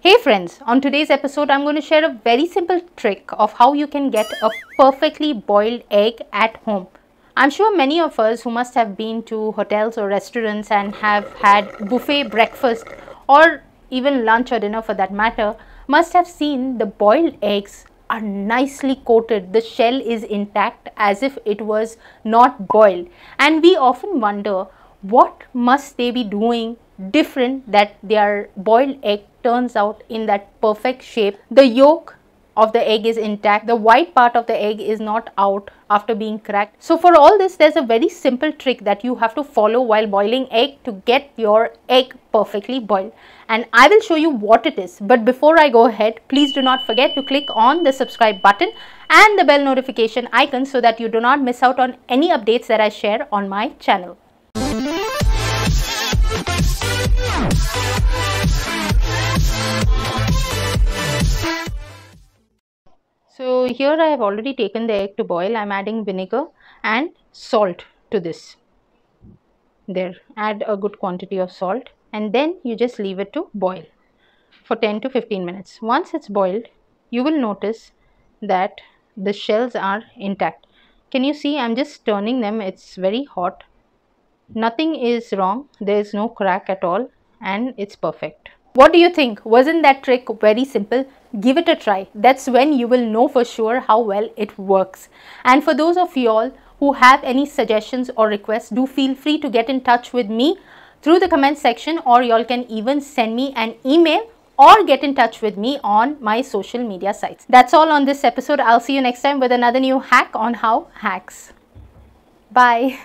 Hey friends, on today's episode I'm going to share a very simple trick of how you can get a perfectly boiled egg at home. I'm sure many of us who must have been to hotels or restaurants and have had buffet breakfast or even lunch or dinner for that matter must have seen the boiled eggs are nicely coated. The shell is intact as if it was not boiled, and we often wonder what must they be doing different that their boiled egg turns out in that perfect shape. The yolk of the egg is intact, the white part of the egg is not out after being cracked. So for all this, there's a very simple trick that you have to follow while boiling egg to get your egg perfectly boiled, and I will show you what it is. But before I go ahead, please do not forget to click on the subscribe button and the bell notification icon so that you do not miss out on any updates that I share on my channel. So here I have already taken the egg to boil. I am adding vinegar and salt to this. There, add a good quantity of salt and then you just leave it to boil for 10 to 15 minutes. Once it's boiled, you will notice that the shells are intact. Can you see? I'm just turning them. It's very hot. Nothing is wrong. There is no crack at all and it's perfect. What do you think? Wasn't that trick very simple? Give it a try. That's when you will know for sure how well it works. And for those of y'all who have any suggestions or requests, do feel free to get in touch with me through the comment section, or y'all can even send me an email or get in touch with me on my social media sites. That's all on this episode. I'll see you next time with another new hack on How Hacks. Bye.